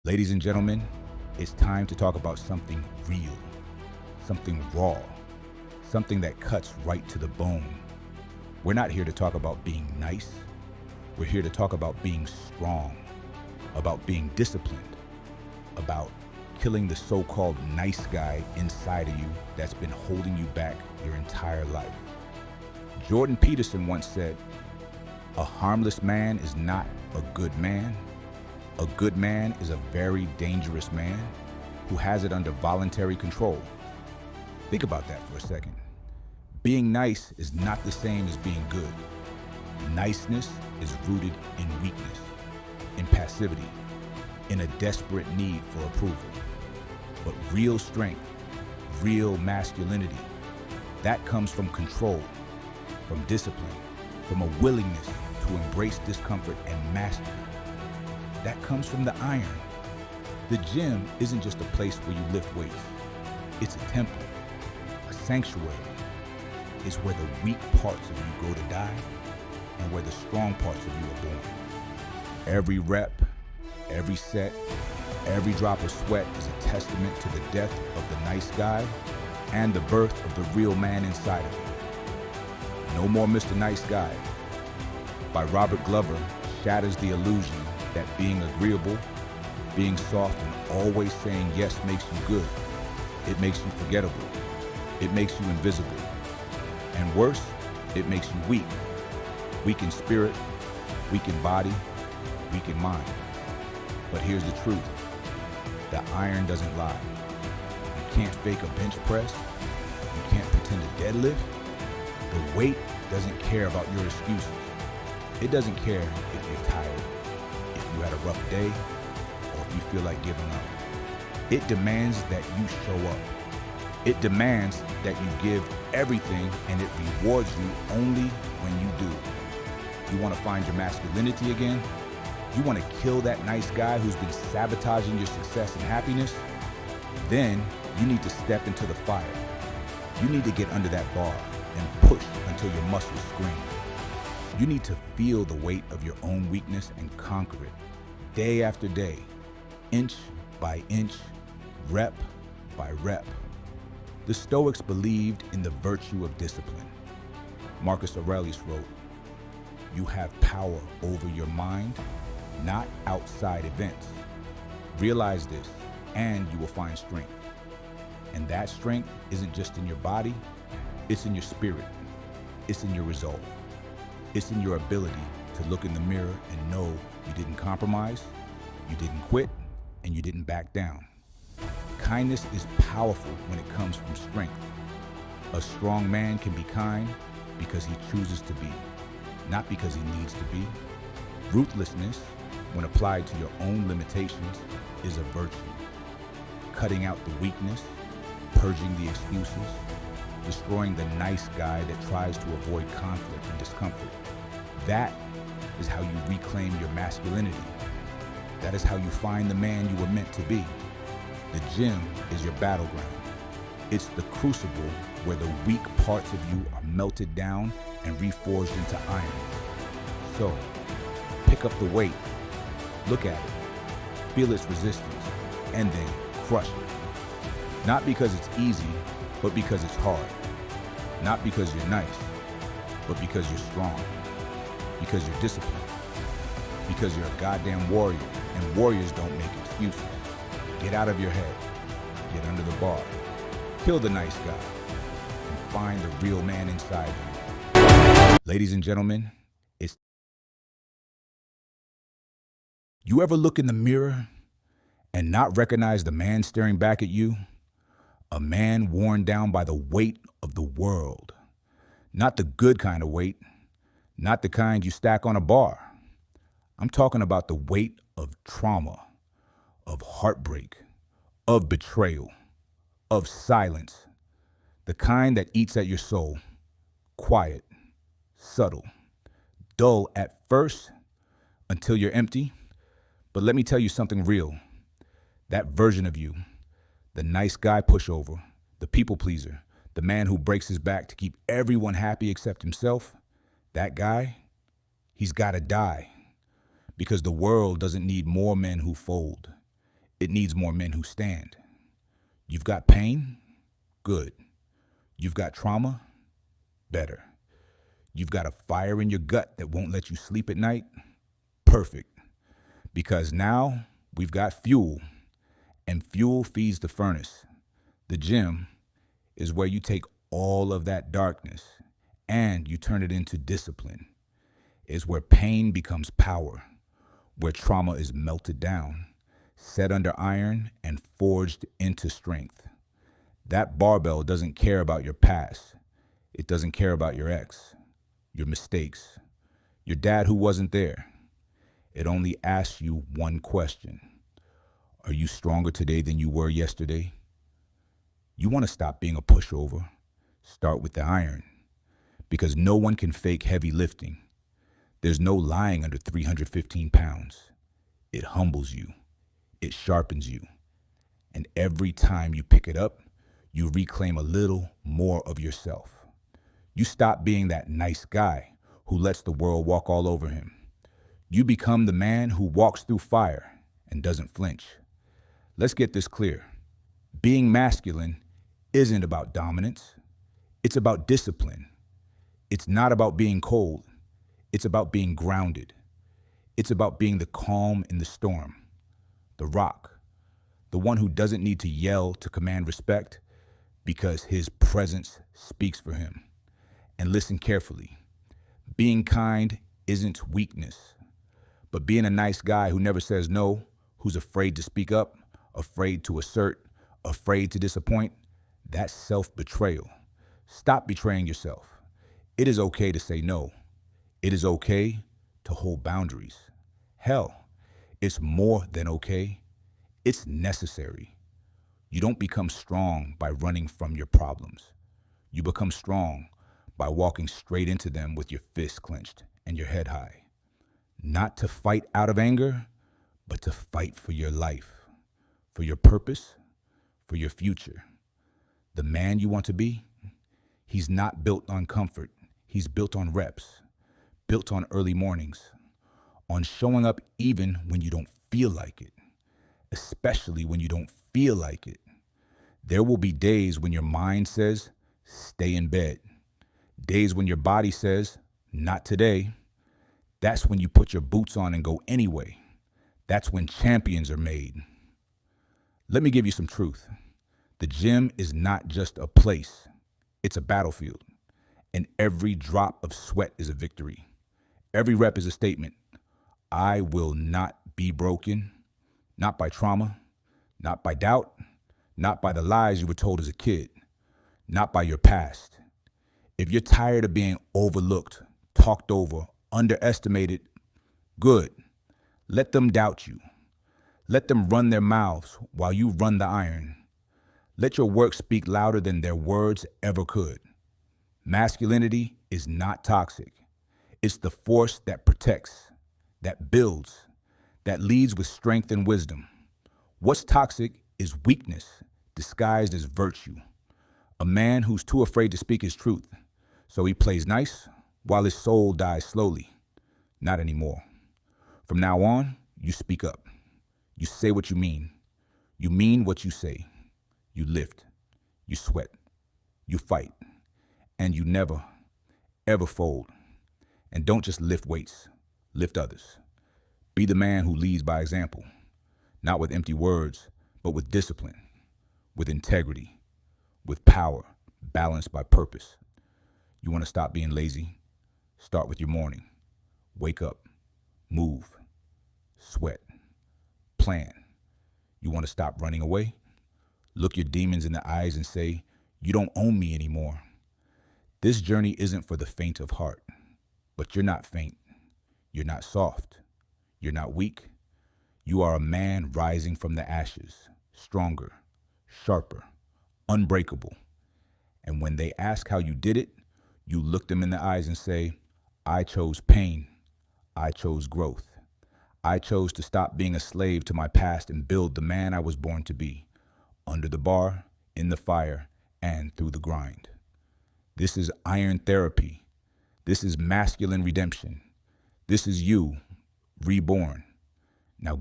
Ladies and gentlemen, it's time to talk about something real, something raw, something that cuts right to the bone. We're not here to talk about being nice. We're here to talk about being strong, about being disciplined, about killing the so-called nice guy inside of you that's been holding you back your entire life. Jordan Peterson once said, "A harmless man is not a good man. A good man is a very dangerous man who has it under voluntary control." Think about that for a second. Being nice is not the same as being good. Niceness is rooted in weakness, in passivity, in a desperate need for approval. But real strength, real masculinity, that comes from control, from discipline, from a willingness to embrace discomfort and master it. That comes from the iron. The gym isn't just a place where you lift weights. It's a temple, a sanctuary. It's where the weak parts of you go to die and where the strong parts of you are born. Every rep, every set, every drop of sweat is a testament to the death of the nice guy and the birth of the real man inside of you. No More Mr. Nice Guy by Robert Glover shatters the illusion that being agreeable, being soft, and always saying yes makes you good. It makes you forgettable. It makes you invisible. And worse, it makes you weak. Weak in spirit, weak in body, weak in mind. But here's the truth. The iron doesn't lie. You can't fake a bench press. You can't pretend to deadlift. The weight doesn't care about your excuses. It doesn't care if you're tired, if you had a rough day, or if you feel like giving up. It demands that you show up. It demands that you give everything, and it rewards you only when you do. You want to find your masculinity again? You want to kill that nice guy who's been sabotaging your success and happiness? Then you need to step into the fire. You need to get under that bar and push until your muscles scream. You need to feel the weight of your own weakness and conquer it, day after day, inch by inch, rep by rep. The Stoics believed in the virtue of discipline. Marcus Aurelius wrote, "You have power over your mind, not outside events. Realize this, and you will find strength." And that strength isn't just in your body, it's in your spirit, it's in your resolve. It's in your ability to look in the mirror and know you didn't compromise, you didn't quit, and you didn't back down. Kindness is powerful when it comes from strength. A strong man can be kind because he chooses to be, not because he needs to be. Ruthlessness, when applied to your own limitations, is a virtue. Cutting out the weakness, purging the excuses, destroying the nice guy that tries to avoid conflict and discomfort. That is how you reclaim your masculinity. That is how you find the man you were meant to be. The gym is your battleground. It's the crucible where the weak parts of you are melted down and reforged into iron. So, pick up the weight, look at it, feel its resistance, and then crush it. Not because it's easy, but because it's hard. Not because you're nice, but because you're strong. Because you're disciplined. Because you're a goddamn warrior, and warriors don't make excuses. Get out of your head. Get under the bar. Kill the nice guy. And find the real man inside you. Ladies and gentlemen, you ever look in the mirror and not recognize the man staring back at you? A man worn down by the weight of the world. Not the good kind of weight, not the kind you stack on a bar. I'm talking about the weight of trauma, of heartbreak, of betrayal, of silence. The kind that eats at your soul, quiet, subtle, dull at first until you're empty. But let me tell you something real. That version of you, the nice guy pushover, the people pleaser, the man who breaks his back to keep everyone happy except himself, that guy, he's got to die. Because the world doesn't need more men who fold. It needs more men who stand. You've got pain? Good. You've got trauma? Better. You've got a fire in your gut that won't let you sleep at night? Perfect. Because now we've got fuel, and fuel feeds the furnace. The gym is where you take all of that darkness and you turn it into discipline. It's where pain becomes power, where trauma is melted down, set under iron, and forged into strength. That barbell doesn't care about your past. It doesn't care about your ex, your mistakes, your dad who wasn't there. It only asks you one question. Are you stronger today than you were yesterday? You want to stop being a pushover. Start with the iron. Because no one can fake heavy lifting. There's no lying under 315 pounds. It humbles you. It sharpens you. And every time you pick it up, you reclaim a little more of yourself. You stop being that nice guy who lets the world walk all over him. You become the man who walks through fire and doesn't flinch. Let's get this clear. Being masculine isn't about dominance. It's about discipline. It's not about being cold. It's about being grounded. It's about being the calm in the storm, the rock, the one who doesn't need to yell to command respect because his presence speaks for him. And listen carefully. Being kind isn't weakness, but being a nice guy who never says no, who's afraid to speak up, afraid to assert, afraid to disappoint, that's self-betrayal. Stop betraying yourself. It is okay to say no. It is okay to hold boundaries. Hell, it's more than okay. It's necessary. You don't become strong by running from your problems. You become strong by walking straight into them with your fists clenched and your head high. Not to fight out of anger, but to fight for your life, for your purpose, for your future. The man you want to be, he's not built on comfort. He's built on reps, built on early mornings, on showing up even when you don't feel like it, especially when you don't feel like it. There will be days when your mind says, stay in bed. Days when your body says, not today. That's when you put your boots on and go anyway. That's when champions are made. Let me give you some truth. The gym is not just a place. It's a battlefield. And every drop of sweat is a victory. Every rep is a statement. I will not be broken. Not by trauma. Not by doubt. Not by the lies you were told as a kid. Not by your past. If you're tired of being overlooked, talked over, underestimated, good. Let them doubt you. Let them run their mouths while you run the iron. Let your work speak louder than their words ever could. Masculinity is not toxic. It's the force that protects, that builds, that leads with strength and wisdom. What's toxic is weakness disguised as virtue. A man who's too afraid to speak his truth, so he plays nice while his soul dies slowly. Not anymore. From now on, you speak up. You say what you mean. You mean what you say. You lift. You sweat. You fight. And you never, ever fold. And don't just lift weights. Lift others. Be the man who leads by example. Not with empty words, but with discipline, with integrity, with power, balanced by purpose. You want to stop being lazy? Start with your morning. Wake up. Move. Sweat. Plan. You want to stop running away? Look your demons in the eyes and say, you don't own me anymore. This journey isn't for the faint of heart, but you're not faint. You're not soft. You're not weak. You are a man rising from the ashes, stronger, sharper, unbreakable. And when they ask how you did it, you look them in the eyes and say, I chose pain. I chose growth. I chose to stop being a slave to my past and build the man I was born to be, under the bar, in the fire, and through the grind. This is iron therapy. This is masculine redemption. This is you, reborn. Now